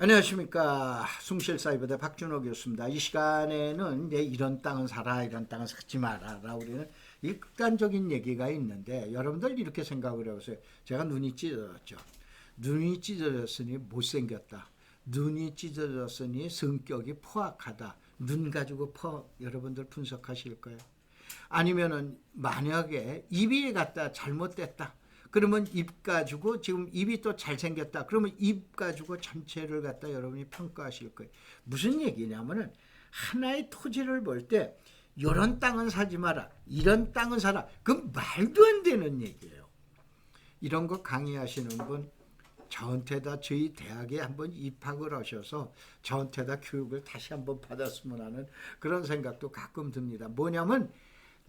안녕하십니까. 숭실사이버대 박준호 교수입니다. 이 시간에는 이제 이런 땅은 사라, 이런 땅은 사지 마라. 우리는 이 극단적인 얘기가 있는데 여러분들 이렇게 생각을 해보세요. 제가 눈이 찢어졌죠. 눈이 찢어졌으니 못생겼다. 눈이 찢어졌으니 성격이 포악하다. 눈 가지고 여러분들 분석하실 거예요. 아니면은 만약에 입이 갖다 잘못됐다. 그러면 입 가지고 지금 입이 또 잘생겼다. 그러면 입 가지고 전체를 갖다 여러분이 평가하실 거예요. 무슨 얘기냐면은 하나의 토지를 볼 때 이런 땅은 사지 마라. 이런 땅은 사라. 그건 말도 안 되는 얘기예요. 이런 거 강의하시는 분 저한테다 저희 대학에 한번 입학을 하셔서 저한테다 교육을 다시 한번 받았으면 하는 그런 생각도 가끔 듭니다. 뭐냐면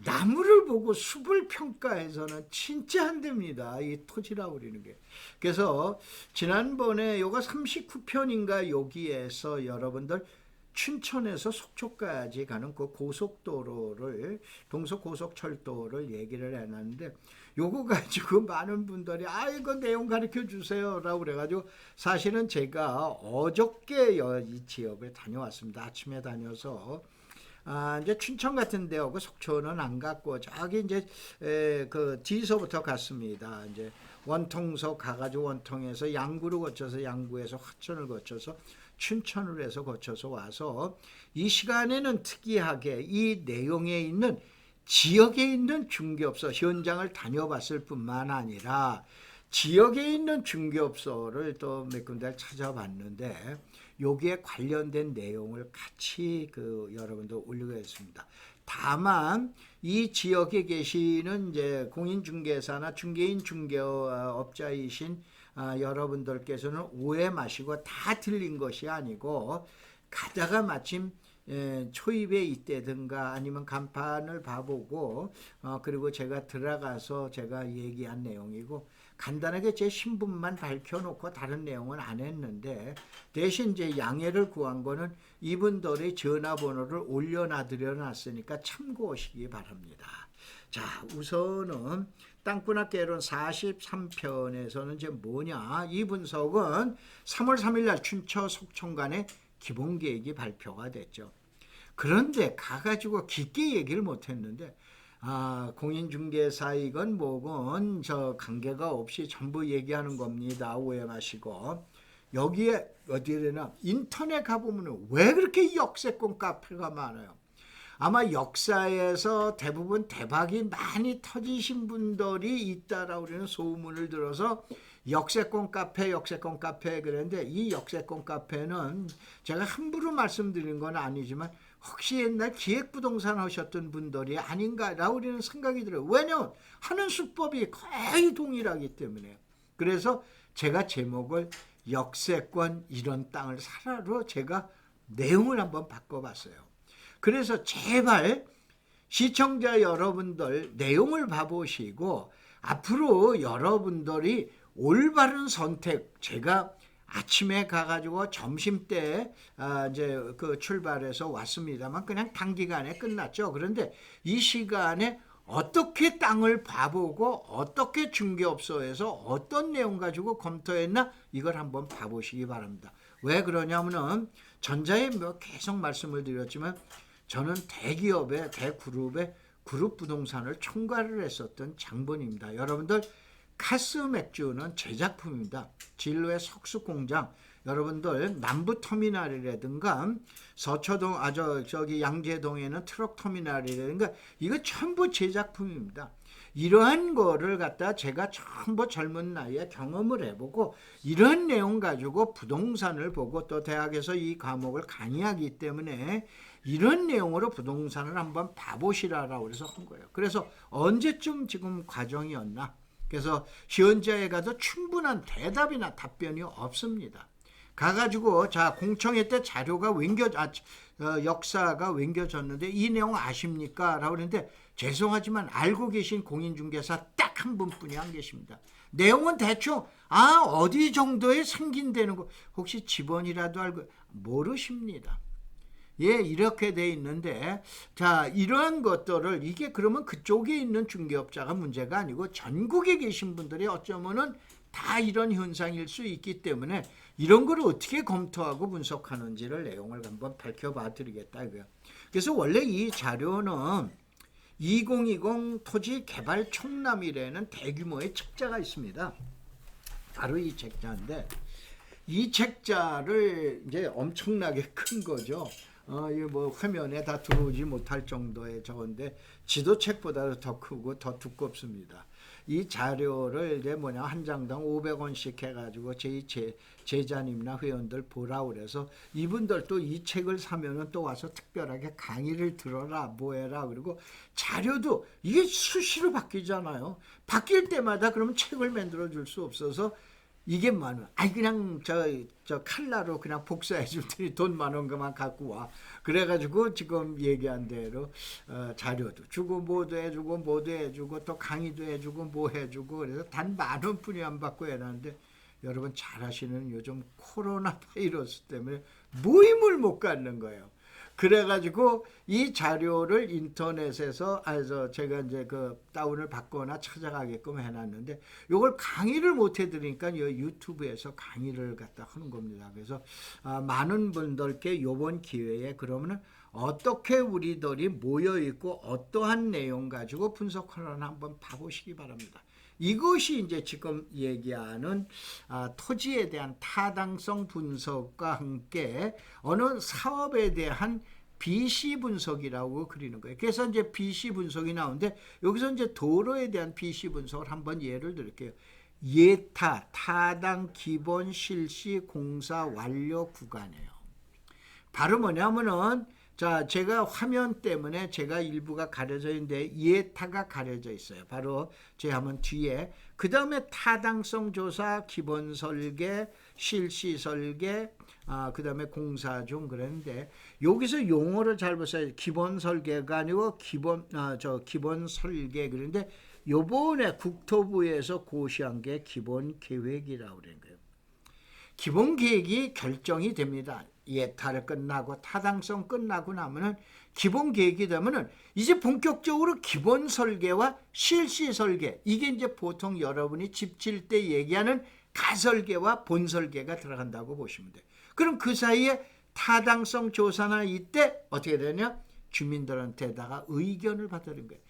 나무를 보고 숲을 평가해서는 진짜 안 됩니다. 이 토지라고 그러는 게. 그래서 지난번에 요거 39편인가 여기에서 여러분들 춘천에서 속초까지 가는 그 고속도로를 동서고속철도를 얘기를 해놨는데 요거 가지고 많은 분들이 이거 내용 가르쳐 주세요 라고 그래가지고 사실은 제가 어저께 이 지역을 다녀왔습니다. 아침에 다녀서 이제 춘천 같은 데하고 속초는 안 갔고 저기 이제 그 뒤서부터 갔습니다. 이제 원통서 가가지고 원통에서 양구로 거쳐서 양구에서 화천을 거쳐서 춘천을 해서 거쳐서 와서 이 시간에는 특이하게 이 내용에 있는 지역에 있는 중개업소 현장을 다녀봤을 뿐만 아니라 지역에 있는 중개업소를 또 몇 군데를 찾아봤는데 여기에 관련된 내용을 같이 여러분들 올리겠습니다. 다만 이 지역에 계시는 이제 공인중개사나 중개인 중개업자이신 여러분들께서는 오해 마시고 다 틀린 것이 아니고 가다가 마침 초입에 있다든가 아니면 간판을 봐보고 그리고 제가 들어가서 제가 얘기한 내용이고 간단하게 제 신분만 밝혀놓고 다른 내용은 안 했는데 대신 이제 양해를 구한 거는 이분들의 전화번호를 올려놔드려 놨으니까 참고하시기 바랍니다. 자, 우선은 땅꾼학개론 43편에서는 이제 뭐냐, 이 분석은 3월 3일 날 춘천 속천 간의 기본계획이 발표가 됐죠. 그런데 가가지고 깊게 얘기를 못했는데 공인중개사이건 뭐건 저 관계가 없이 전부 얘기하는 겁니다. 오해 마시고. 여기에 어디에 되나 인터넷 가보면 왜 그렇게 역세권 카페가 많아요. 아마 역사에서 대부분 대박이 많이 터지신 분들이 있다라고 그러는 소문을 들어서 역세권 카페 그랬는데 이 역세권 카페는 제가 함부로 말씀드린 건 아니지만 혹시 옛날 기획부동산 하셨던 분들이 아닌가라고 그러는 생각이 들어요. 왜냐면 하는 수법이 거의 동일하기 때문에. 그래서 제가 제목을 역세권 이런 땅을 사라로 제가 내용을 한번 바꿔봤어요. 그래서 제발 시청자 여러분들 내용을 봐보시고 앞으로 여러분들이 올바른 선택, 제가 아침에 가가지고 점심때 이제 출발해서 왔습니다만 그냥 단기간에 끝났죠. 그런데 이 시간에 어떻게 땅을 봐보고 어떻게 중개업소에서 어떤 내용 가지고 검토했나 이걸 한번 봐보시기 바랍니다. 왜 그러냐면은 전자에 계속 말씀을 드렸지만 저는 대기업의 대그룹의 그룹 부동산을 총괄을 했었던 장본입니다. 여러분들 카스 맥주는 제 작품입니다. 진로의 석수공장, 여러분들 남부터미널이라든가 서초동, 저기 양재동에는 트럭터미널이라든가 이거 전부 제 작품입니다. 이러한 거를 갖다 제가 전부 젊은 나이에 경험을 해보고 이런 내용 가지고 부동산을 보고 또 대학에서 이 과목을 강의하기 때문에 이런 내용으로 부동산을 한번 봐보시라라고 해서 한 거예요. 그래서 언제쯤 지금 과정이었나? 그래서 현재에 가도 충분한 대답이나 답변이 없습니다. 가가지고 자 공청회 때 자료가 역사가 옮겨졌는데 이 내용 아십니까? 라고 그랬는데 죄송하지만 알고 계신 공인중개사 딱 한 분뿐이 안 계십니다. 내용은 대충 어디 정도에 승진되는 거 혹시 직원이라도 알고 모르십니다. 예, 이렇게 돼 있는데 자 이러한 것들을 이게 그러면 그쪽에 있는 중개업자가 문제가 아니고 전국에 계신 분들이 어쩌면은 다 이런 현상일 수 있기 때문에 이런 걸 어떻게 검토하고 분석하는지를 내용을 한번 밝혀봐 드리겠다 이거예요. 그래서 원래 이 자료는 2020 토지 개발 총람이라는 대규모의 책자가 있습니다. 바로 이 책자인데 이 책자를 이제 엄청나게 큰 거죠. 이거 뭐 화면에 다 들어오지 못할 정도의 저건데 지도책보다도 더 크고 더 두껍습니다. 이 자료를 이제 한 장당 500원씩 해가지고 제자님이나 회원들 보라 그래서 이분들도 이 책을 사면은 또 와서 특별하게 강의를 들어라 뭐해라 그리고 자료도 이게 수시로 바뀌잖아요. 바뀔 때마다 그러면 책을 만들어 줄 수 없어서 이게 그냥 저 칼라로 그냥 복사해 줄 테니 돈 많은 것만 갖고 와. 그래가지고 지금 얘기한 대로 자료도 주고 뭐도 해주고 또 강의도 해주고 뭐 해주고 그래서 단 10,000원뿐이 안 받고 해놨는데 여러분 잘 아시는 요즘 코로나 바이러스 때문에 모임을 못 갖는 거예요. 그래가지고 이 자료를 인터넷에서 제가 이제 그 다운을 받거나 찾아가게끔 해놨는데 이걸 강의를 못 해드리니까 유튜브에서 강의를 갖다 하는 겁니다. 그래서 많은 분들께 이번 기회에 그러면은 어떻게 우리들이 모여 있고 어떠한 내용 가지고 분석하려나 한번 봐보시기 바랍니다. 이것이 이제 지금 얘기하는 토지에 대한 타당성 분석과 함께 어느 사업에 대한 BC 분석이라고 그리는 거예요. 그래서 이제 BC 분석이 나오는데 여기서 이제 도로에 대한 BC 분석을 한번 예를 들게요. 예타, 타당 기본 실시 공사 완료 구간이에요. 바로 뭐냐면은 자, 제가 화면 때문에 제가 일부가 가려져 있는데 예타가 가려져 있어요. 바로 제 화면 뒤에. 그 다음에 타당성 조사, 기본 설계, 실시 설계, 그 다음에 공사 중 그랬는데 여기서 용어를 잘 보세요. 기본 설계가 아니고 기본 설계 그런데 요번에 국토부에서 고시한 게 기본 계획이라고 그러는 거예요. 기본 계획이 결정이 됩니다. 예타를 끝나고 타당성 끝나고 나면은 기본 계획이 되면은 이제 본격적으로 기본 설계와 실시 설계 이게 이제 보통 여러분이 집 질 때 얘기하는 가설계와 본 설계가 들어간다고 보시면 돼요. 그럼 그 사이에 타당성 조사나 이때 어떻게 되냐? 주민들한테다가 의견을 받는 거예요.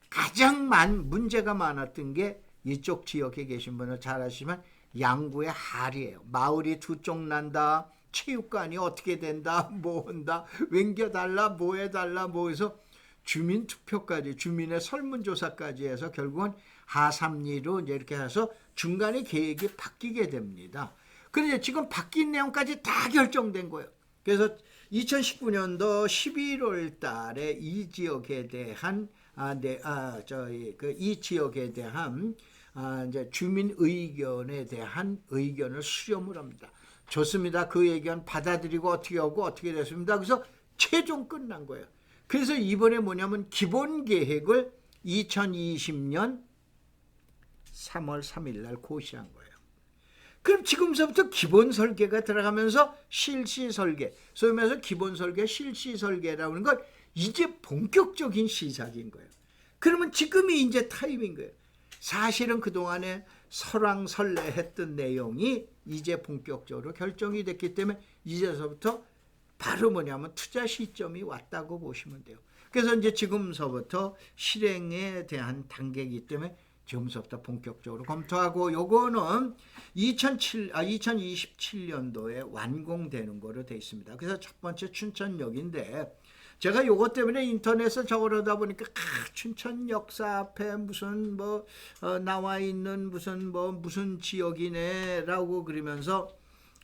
가장 문제가 많았던 게 이쪽 지역에 계신 분은 잘 아시지만 양구의 할이에요. 마을이 두 쪽 난다. 체육관이 어떻게 된다. 뭐 한다. 왠겨달라. 뭐 해달라. 뭐 해서 주민투표까지 주민의 설문조사까지 해서 결국은 하삼리로 이제 이렇게 해서 중간에 계획이 바뀌게 됩니다. 그런데 지금 바뀐 내용까지 다 결정된 거예요. 그래서 2019년도 11월 달에 이 지역에 대한 이 지역에 대한 이제 주민 의견에 대한 의견을 수렴을 합니다. 좋습니다. 그 의견 받아들이고 어떻게 하고 어떻게 됐습니다. 그래서 최종 끝난 거예요. 그래서 이번에 뭐냐면 기본 계획을 2020년 3월 3일 날 고시한 거예요. 그럼 지금서부터 기본 설계가 들어가면서 실시 설계, 소위 말해서 기본 설계, 실시 설계라고 하는 건 이제 본격적인 시작인 거예요. 그러면 지금이 이제 타임인 거예요. 사실은 그동안에 설왕설래했던 내용이 이제 본격적으로 결정이 됐기 때문에 이제서부터 바로 뭐냐면 투자 시점이 왔다고 보시면 돼요. 그래서 이제 지금서부터 실행에 대한 단계이기 때문에 지금서부터 본격적으로 검토하고 요거는 2027년도에 완공되는 거로 되어 있습니다. 그래서 첫 번째 춘천역인데 제가 요것 때문에 인터넷에 적으려다 보니까 춘천 역사 앞에 무슨 나와 있는 무슨 지역이네라고 그러면서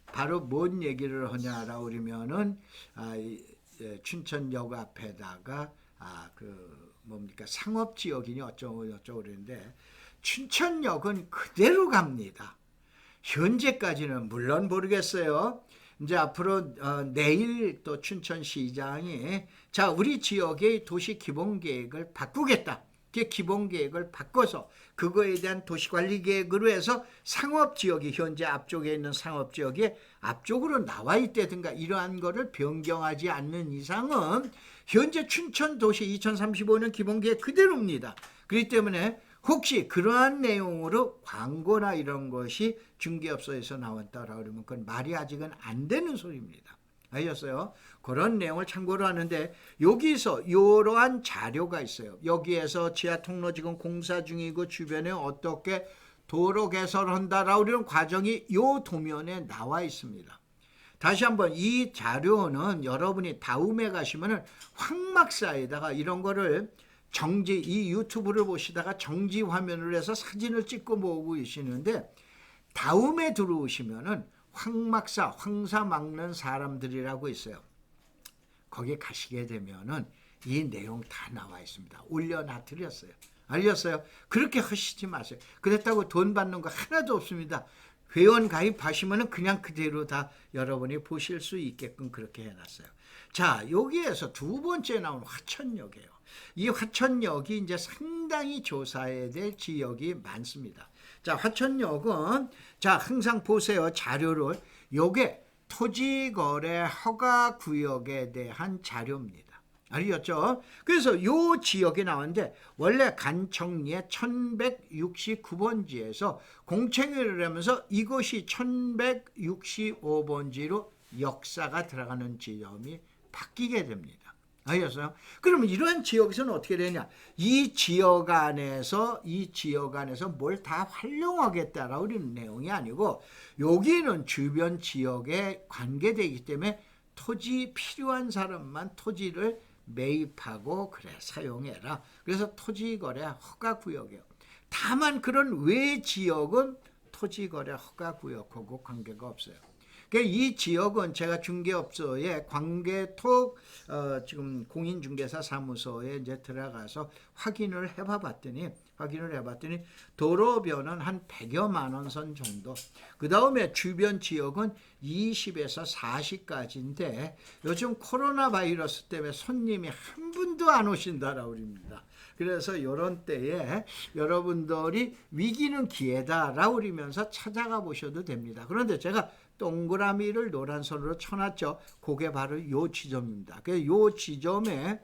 바로 뭔 얘기를 하냐라고 그러면은 춘천역 앞에다가 상업 지역이니 어쩌고 그러는데 춘천역은 그대로 갑니다. 현재까지는 물론 모르겠어요. 이제 앞으로 내일 또 춘천시장이 우리 지역의 도시 기본계획을 바꾸겠다. 기본계획을 바꿔서 그거에 대한 도시관리계획으로 해서 상업지역이 현재 앞쪽에 있는 상업지역이 앞쪽으로 나와 있다든가 이러한 거를 변경하지 않는 이상은 현재 춘천도시 2035년 기본계획 그대로입니다. 그렇기 때문에 혹시 그러한 내용으로 광고나 이런 것이 중개업소에서 나왔다라 그러면 그건 말이 아직은 안 되는 소리입니다. 아셨어요? 그런 내용을 참고로 하는데 여기서 이러한 자료가 있어요. 여기에서 지하 통로 지금 공사 중이고 주변에 어떻게 도로 개설한다라고 이런 과정이 이 도면에 나와 있습니다. 다시 한번 이 자료는 여러분이 다음에 가시면은 황막사에다가 이런 거를 정지, 이 유튜브를 보시다가 정지 화면을 해서 사진을 찍고 보고 계시는데 다음에 들어오시면은 황막사, 황사 막는 사람들이라고 있어요. 거기 가시게 되면은 이 내용 다 나와 있습니다. 올려놔 드렸어요. 알렸어요? 그렇게 하시지 마세요. 그랬다고 돈 받는 거 하나도 없습니다. 회원 가입하시면은 그냥 그대로 다 여러분이 보실 수 있게끔 그렇게 해놨어요. 자, 여기에서 두 번째 나온 화천역이에요. 이 화천역이 이제 상당히 조사해야 될 지역이 많습니다. 자, 화천역은 자, 항상 보세요. 자료를. 요게 토지거래 허가구역에 대한 자료입니다. 알겠죠? 그래서 요 지역이 나왔는데 원래 간청리의 1169번지에서 공청회를 하면서 이것이 1165번지로 역사가 들어가는 지점이 바뀌게 됩니다. 알겠어요? 그러면 이러한 지역에서는 어떻게 되냐? 이 지역 안에서 뭘 다 활용하겠다라고 하는 내용이 아니고 여기는 주변 지역에 관계되기 때문에 토지 필요한 사람만 토지를 매입하고 그래 사용해라. 그래서 토지거래 허가구역이에요. 다만 그런 외 지역은 토지거래 허가구역하고 관계가 없어요. 이 지역은 제가 중개업소에 관계톡 지금 공인중개사 사무소에 이제 들어가서 확인을 해봤더니 도로변은 한 100여만 원 선 정도. 그 다음에 주변 지역은 20에서 40까지인데 요즘 코로나 바이러스 때문에 손님이 한 분도 안 오신다라고 그럽니다. 그래서 이런 때에 여러분들이 위기는 기회다라고 그러면서 찾아가 보셔도 됩니다. 그런데 제가 동그라미를 노란 선으로 쳐놨죠. 그게 바로 요 지점입니다. 요 지점에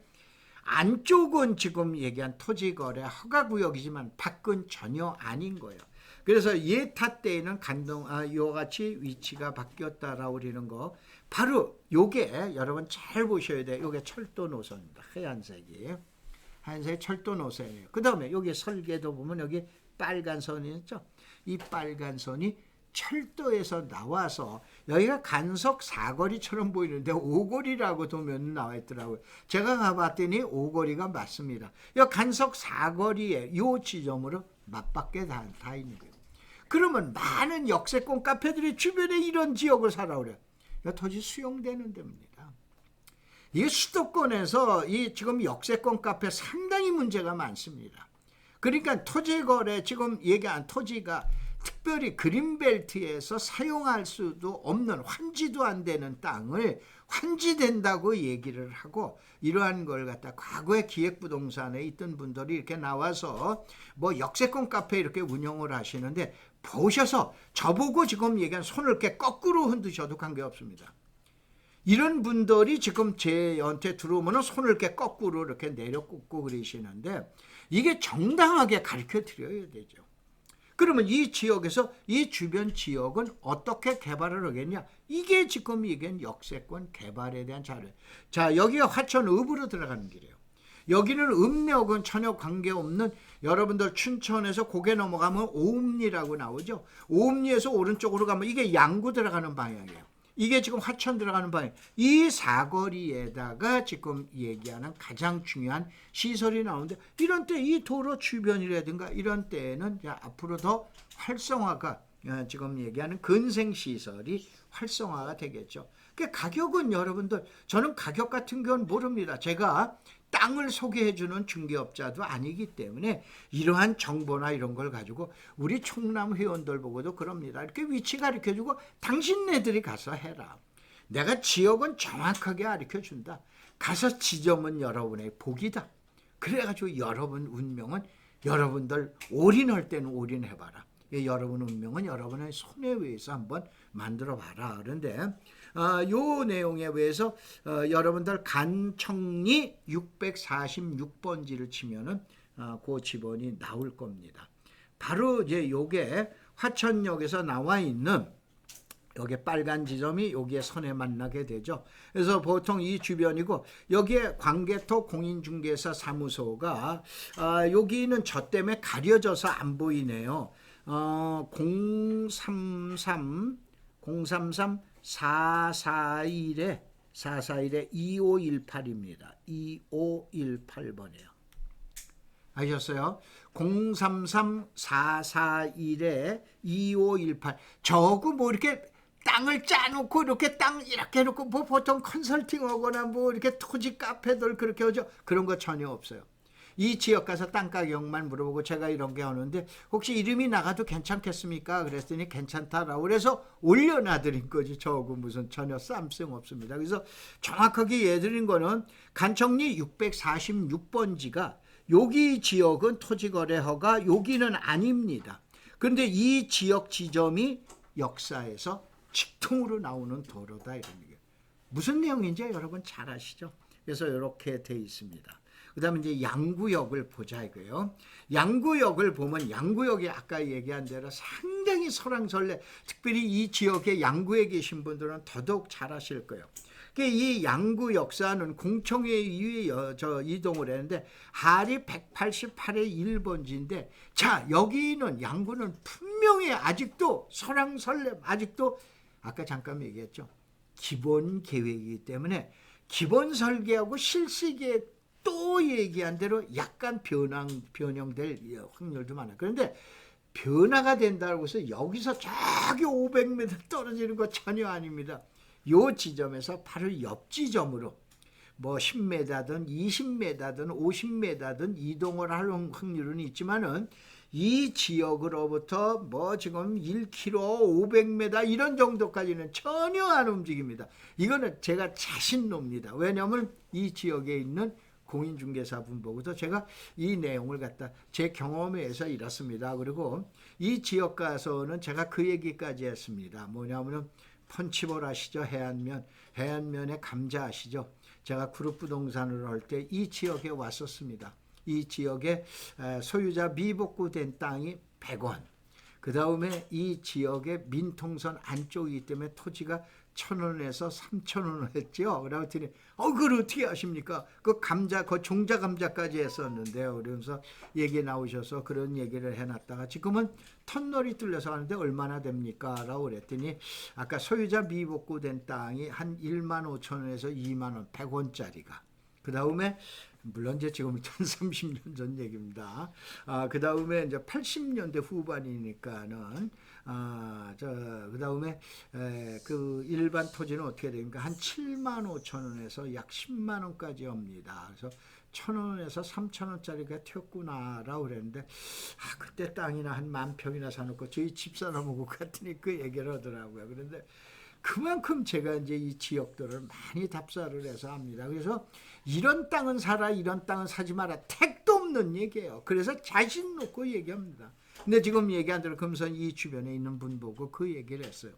안쪽은 지금 얘기한 토지거래 허가구역이지만 밖은 전혀 아닌 거예요. 그래서 예타 때에는 요같이 위치가 바뀌었다라고 그러는 거 바로 요게 여러분 잘 보셔야 돼요. 요게 철도 노선입니다. 하얀색 철도 노선이에요. 그 다음에 여기 설계도 보면 여기 빨간 선이 있죠. 이 빨간 선이 철도에서 나와서 여기가 간석 사거리처럼 보이는데 오거리라고 도면 나와 있더라고요. 제가 가봤더니 오거리가 맞습니다. 이 간석 사거리에 이 지점으로 맞밖에 다 있는 거예요. 그러면 많은 역세권 카페들이 주변에 이런 지역을 살아 그래요. 토지 수용되는 데입니다. 이 수도권에서 이 지금 역세권 카페 상당히 문제가 많습니다. 그러니까 토지 거래 지금 얘기한 토지가 특별히 그린벨트에서 사용할 수도 없는 환지도 안 되는 땅을 환지된다고 얘기를 하고 이러한 걸 갖다 과거에 기획부동산에 있던 분들이 이렇게 나와서 뭐 역세권 카페 이렇게 운영을 하시는데 보셔서 저보고 지금 얘기한 손을 이렇게 거꾸로 흔드셔도 관계없습니다. 이런 분들이 지금 제한테 들어오면 손을 이렇게 거꾸로 이렇게 내려 꽂고 그러시는데 이게 정당하게 가르쳐 드려야 되죠. 그러면 이 지역에서 이 주변 지역은 어떻게 개발을 하겠냐? 이게 지금 얘기한 역세권 개발에 대한 자료. 자, 여기가 화천읍으로 들어가는 길이에요. 여기는 읍역은 전혀 관계없는 여러분들 춘천에서 고개 넘어가면 오음리라고 나오죠. 오음리에서 오른쪽으로 가면 이게 양구 들어가는 방향이에요. 이게 지금 화천 들어가는 방향. 이 사거리에다가 지금 얘기하는 가장 중요한 시설이 나오는데 이런 때 이 도로 주변이라든가 이런 때는 앞으로 더 활성화가 지금 얘기하는 근생시설이 활성화가 되겠죠. 그 가격은 여러분들 저는 가격 같은 건 모릅니다. 제가 땅을 소개해주는 중개업자도 아니기 때문에 이러한 정보나 이런 걸 가지고 우리 충남 회원들 보고도 그럽니다. 이렇게 위치 가르쳐주고 당신네들이 가서 해라. 내가 지역은 정확하게 가르쳐준다. 가서 지점은 여러분의 복이다. 그래가지고 여러분 운명은 여러분들 올인할 때는 올인해봐라. 여러분 운명은 여러분의 손에 의해서 한번 만들어봐라. 그런데 요 내용에 의해서 여러분들 간청리 646번지를 치면은 그 지번이 나올 겁니다. 바로 이제 요게 화천역에서 나와 있는 여기 빨간 지점이 여기에 선에 만나게 되죠. 그래서 보통 이 주변이고 여기에 광개토 공인중개사 사무소가 여기는 저 때문에 가려져서 안 보이네요. 033 441에 2518입니다. 2518번이에요. 아셨어요? 033-441에 2518. 저거 뭐 이렇게 땅을 짜놓고 이렇게 땅 이렇게 해놓고 뭐 보통 컨설팅하거나 뭐 이렇게 토지 카페들 그렇게 하죠. 그런 거 전혀 없어요. 이 지역 가서 땅 가격만 물어보고 제가 이런 게 하는데 혹시 이름이 나가도 괜찮겠습니까? 그랬더니 괜찮다라고 그래서 올려놔드린 거지. 저거 무슨 전혀 쌈쓰ం 없습니다. 그래서 정확하게 예드린 거는 간청리 646번지가 여기 지역은 토지거래허가 여기는 아닙니다. 그런데 이 지역 지점이 역사에서 직통으로 나오는 도로다 이런 얘기예요. 무슨 내용인지 여러분 잘 아시죠? 그래서 이렇게 돼 있습니다. 그 다음에 이제 양구역을 보자 이거예요. 양구역을 보면 양구역이 아까 얘기한 대로 상당히 설왕설래, 특별히 이 지역에 양구에 계신 분들은 더더욱 잘 아실 거예요. 이 양구 역사는 공청회 이후에 이동을 했는데 할이 188의 1번지인데 자 여기는 양구는 분명히 아직도 설왕설래 아직도 아까 잠깐 얘기했죠. 기본 계획이기 때문에 기본 설계하고 실시 계획 또 얘기한 대로 약간 변형될 확률도 많아요. 그런데 변화가 된다고 해서 여기서 저기 500m 떨어지는 거 전혀 아닙니다. 요 지점에서 바로 옆 지점으로 뭐 10m든 20m든 50m든 이동을 할 확률은 있지만은 이 지역으로부터 뭐 지금 1km, 500m 이런 정도까지는 전혀 안 움직입니다. 이거는 제가 자신놉니다. 왜냐하면 이 지역에 있는 공인중개사분 보고서 제가 이 내용을 갖다 제 경험에 의해서 이렇습니다. 그리고 이 지역 가서는 제가 그 얘기까지 했습니다. 뭐냐면은 펀치볼 아시죠? 해안면에 감자 아시죠? 제가 그룹부동산을 할 때 이 지역에 왔었습니다. 이 지역에 소유자 미복구된 땅이 100원. 그 다음에 이 지역의 민통선 안쪽이기 때문에 토지가 1,000원에서 3,000원을 했죠. 그랬더니 그걸 어떻게 아십니까? 그 감자, 그 종자 감자까지 했었는데요. 그러면서 얘기 나오셔서 그런 얘기를 해놨다가 지금은 터널이 뚫려서 가는데 얼마나 됩니까? 라고 그랬더니 아까 소유자 미복구된 땅이 한 15,000원에서 2만원, 100원짜리가. 그 다음에 물론 이제 지금 1030년 전 얘기입니다. 그 다음에 이제 80년대 후반이니까는 그 다음에 그 일반 토지는 어떻게 되니까 한 75,000원에서 약 10만원까지 옵니다. 그래서 1,000원에서 3,000원짜리가 튀었구나라고 그랬는데 그때 땅이나 한 10,000평이나 사놓고 저희 집사람하고 같으니 그 얘기를 하더라고요. 그런데 그만큼 제가 이제 이 지역들을 많이 답사를 해서 합니다. 그래서 이런 땅은 사라, 이런 땅은 사지 마라. 택도 없는 얘기예요. 그래서 자신 놓고 얘기합니다. 근데 지금 얘기한 대로 금선 이 주변에 있는 분 보고 그 얘기를 했어요.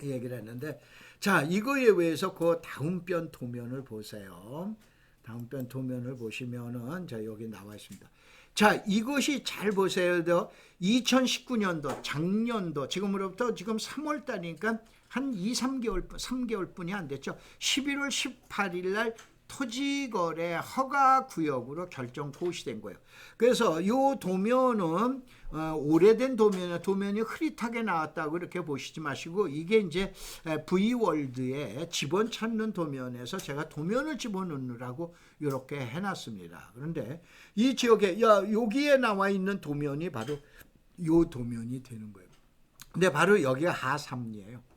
얘기를 했는데 자 이거에 의해서 그 다음 편 도면을 보세요. 다음 편 도면을 보시면은 자 여기 나와 있습니다. 자 이것이 잘 보세요. 2019년도 작년도 지금으로부터 지금 3월 달이니까 한 3개월뿐이 안 됐죠. 11월 18일 날 토지거래 허가구역으로 결정 고시된 거예요. 그래서 이 도면은 오래된 도면이 흐릿하게 나왔다고 이렇게 보시지 마시고 이게 이제 V월드에 집원 찾는 도면에서 제가 도면을 집어넣느라고 이렇게 해놨습니다. 그런데 이 지역에 여기에 나와 있는 도면이 바로 이 도면이 되는 거예요. 근데 바로 여기가 하삼리예요.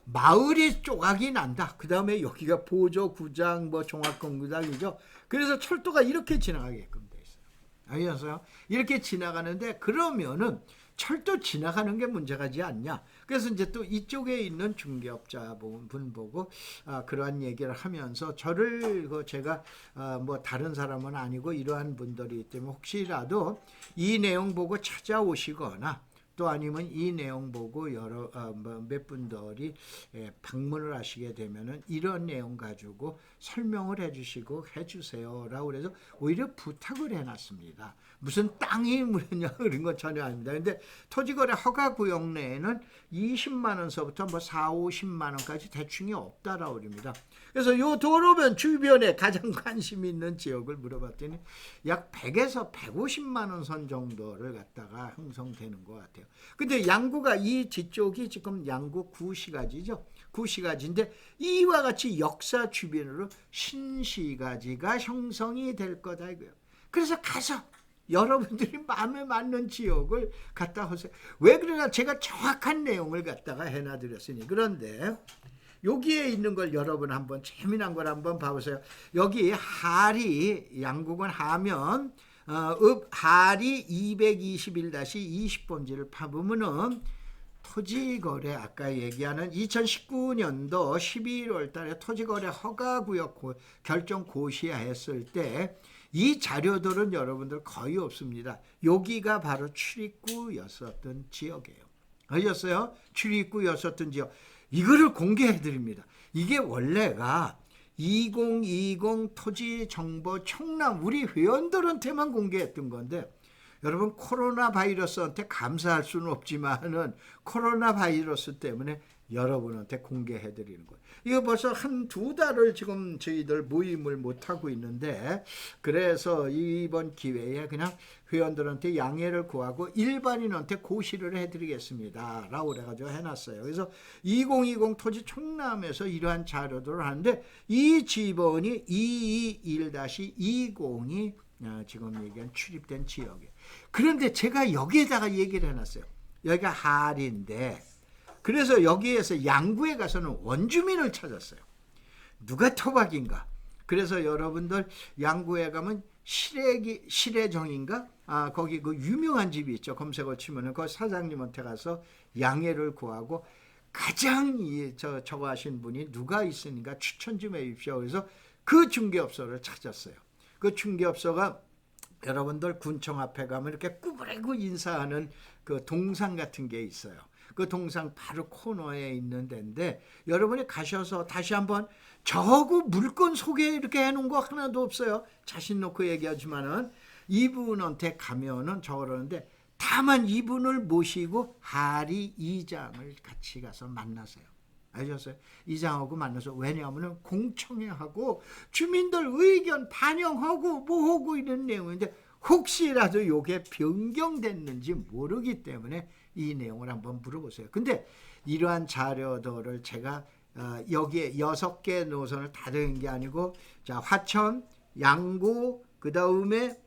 마을이 조각이 난다. 그 다음에 여기가 보조 구장, 뭐 종합건구장이죠. 그래서 철도가 이렇게 지나가게끔 돼 있어요. 아시겠어요? 이렇게 지나가는데 그러면은 철도 지나가는 게 문제가지 않냐. 그래서 이제 또 이쪽에 있는 중개업자 분 보고 그러한 얘기를 하면서 저를 제가 뭐 다른 사람은 아니고 이러한 분들이기 때문에 혹시라도 이 내용 보고 찾아오시거나 또 아니면 이 내용 보고 몇 분들이 방문을 하시게 되면은 이런 내용 가지고 설명을 해주시고 해주세요라고 그래서 오히려 부탁을 해놨습니다. 무슨 땅이 뭐냐 그런 건 전혀 아닙니다. 근데 토지거래 허가 구역 내에는 20만 원서부터 뭐 4, 50만 원까지 대충이 없다라고 그럽니다. 그래서 요 도로변 주변에 가장 관심 있는 지역을 물어봤더니 약 100에서 150만 원 선 정도를 갖다가 형성되는 것 같아요. 근데 양구가 이 뒤쪽이 지금 양구 구시가지죠. 구시가지인데 이와 같이 역사 주변으로 신시가지가 형성이 될 거다 이거예요. 그래서 가서 여러분들이 마음에 맞는 지역을 갖다 하세요. 왜 그러냐? 제가 정확한 내용을 갖다가 해놔드렸으니. 그런데 여기에 있는 걸 여러분 한번 재미난 걸 한번 봐보세요. 여기 하리 양국은 하면 하리 221-20번지를 파보면은 토지거래 아까 얘기하는 2019년도 11월 달에 토지거래 허가구역 결정 고시했을 때 이 자료들은 여러분들 거의 없습니다. 여기가 바로 출입구였었던 지역이에요. 아셨어요? 출입구였었던 지역. 이거를 공개해 드립니다. 이게 원래가 2020 토지정보 총람 우리 회원들한테만 공개했던 건데 여러분 코로나 바이러스한테 감사할 수는 없지만은 코로나 바이러스 때문에 여러분한테 공개해 드리는 거예요. 이거 벌써 한 2달을 지금 저희들 모임을 못하고 있는데 그래서 이번 기회에 그냥 회원들한테 양해를 구하고 일반인한테 고시를 해드리겠습니다 라고 그래가지고 해놨어요. 그래서 2020 토지 총람에서 이러한 자료들을 하는데 이 지번이 221-20이 지금 얘기한 출입된 지역이에요. 그런데 제가 여기에다가 얘기를 해놨어요. 여기가 하리인데 그래서 여기에서 양구에 가서는 원주민을 찾았어요. 누가 토박인가? 그래서 여러분들 양구에 가면 실혜정인가? 거기 그 유명한 집이 있죠. 검색어 치면은 그 사장님한테 가서 양해를 구하고 가장 저거 하신 분이 누가 있으니까 추천 좀 해주십시오. 그래서 그 중개업소를 찾았어요. 그 중개업소가 여러분들 군청 앞에 가면 이렇게 꾸부리고 인사하는 그 동상 같은 게 있어요. 그 동상 바로 코너에 있는 데인데 여러분이 가셔서 다시 한번 저하고 물건 소개 이렇게 해놓은 거 하나도 없어요. 자신 놓고 얘기하지만은 이분한테 가면은 저러는데 다만 이분을 모시고 하리 이장을 같이 가서 만나세요. 아셨어요? 이장하고 만나서 왜냐하면 공청회 하고 주민들 의견 반영하고 뭐하고 이런 내용인데 혹시라도 이게 변경됐는지 모르기 때문에 이 내용을 한번 물어보세요. 근데 이러한 자료들을 제가 여기에 6개 노선을 다 드린 게 아니고 자 화천, 양구, 그 다음에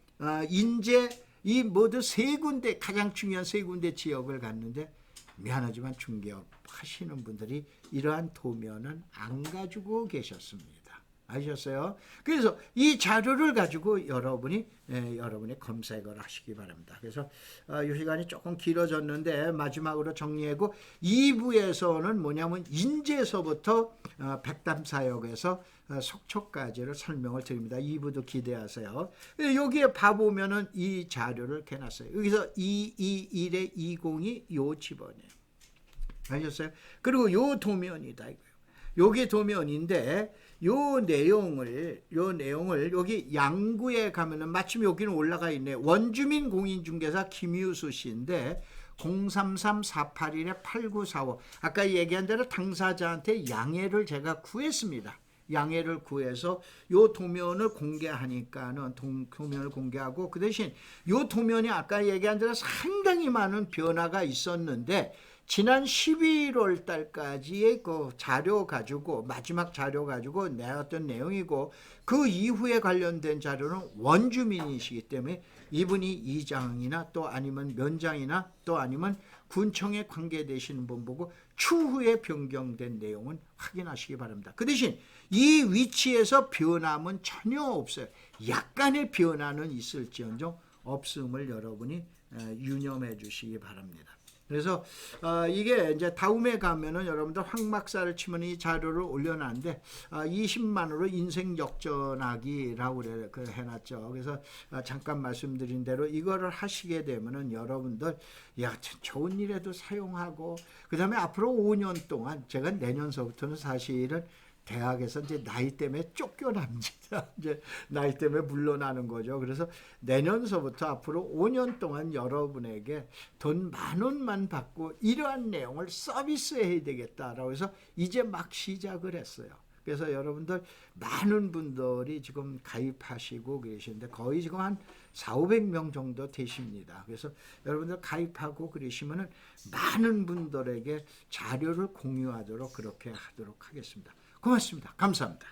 인제 이 모두 3군데 가장 중요한 3군데 지역을 갔는데 미안하지만 중개업 하시는 분들이 이러한 도면은 안 가지고 계셨습니다. 아셨어요? 그래서 이 자료를 가지고 여러분이 검색을 하시기 바랍니다. 그래서 이 시간이 조금 길어졌는데 마지막으로 정리하고 2부에서는 뭐냐면 인제서부터 백담사역에서 속초까지를 설명을 드립니다. 2부도 기대하세요. 여기에 봐보면은 이 자료를 해놨어요. 여기서 221에 20이 요 집어네요. 아셨어요? 그리고 요 도면이다 이거예요. 요게 도면인데 요 내용을 여기 양구에 가면은 마침 여기는 올라가 있네. 원주민 공인중개사 김유수 씨인데 033-481-8945 아까 얘기한 대로 당사자한테 양해를 제가 구했습니다. 양해를 구해서 요 도면을 공개하니까는 도면을 공개하고 그 대신 요 도면이 아까 얘기한 대로 상당히 많은 변화가 있었는데 지난 11월 달까지의 그 자료 가지고 마지막 자료 가지고 내었던 내용이고 그 이후에 관련된 자료는 원주민이시기 때문에 이분이 이장이나 또 아니면 면장이나 또 아니면 군청에 관계되시는 분 보고 추후에 변경된 내용은 확인하시기 바랍니다. 그 대신 이 위치에서 변함은 전혀 없어요. 약간의 변화는 있을지언정 없음을 여러분이 유념해 주시기 바랍니다. 그래서 이게 이제 다음에 가면은 여러분들 황막사를 치면 이 자료를 올려놨는데 20만으로 인생 역전하기라고 그래 해놨죠. 그래서 잠깐 말씀드린 대로 이거를 하시게 되면은 여러분들 야 좋은 일에도 사용하고 그 다음에 앞으로 5년 동안 제가 내년서부터는 사실은 대학에서 이제 나이 때문에 쫓겨납니다. 이제 나이 때문에 물러나는 거죠. 그래서 내년서부터 앞으로 5년 동안 여러분에게 돈 10,000원만 받고 이러한 내용을 서비스해야 되겠다라고 해서 이제 막 시작을 했어요. 그래서 여러분들 많은 분들이 지금 가입하시고 계시는데 거의 지금 한 4,500명 정도 되십니다. 그래서 여러분들 가입하고 그러시면은 많은 분들에게 자료를 공유하도록 그렇게 하도록 하겠습니다. 고맙습니다. 감사합니다.